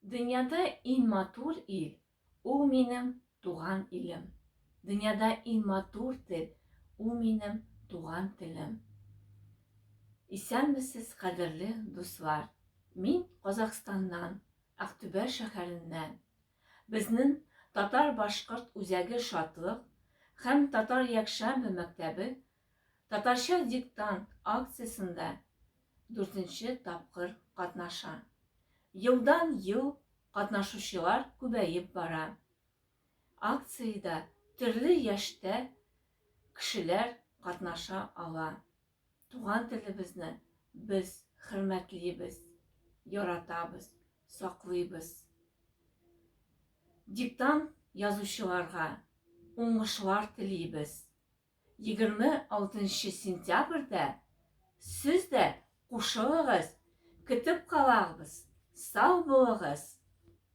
Дөньяда иң матур ил — ул минем туган илем. Дөньяда иң матур тел — ул минем туган телем. Исәнмесез, кадерле дуслар? Мин Казахстаннан, Актүбә шәһәреннән. Безнең татар-башкорт үзәге шатлык һәм татар якшәмбе мәктәбе татарча диктант акциясендә 4нче тапкыр катнаша. Елдан-ел катнашучылар күбәеп бара. Акциядә төрле яшьтә кешеләр катнаша ала. Туган телебезне без хөрмәтлибез, яратабыз, саклыйбыз. Диктант язучыларга уңышлар телибез. 26 сентябрьдә сез дә кушылыгыз, көтеп калабыз. Сау булыгыз!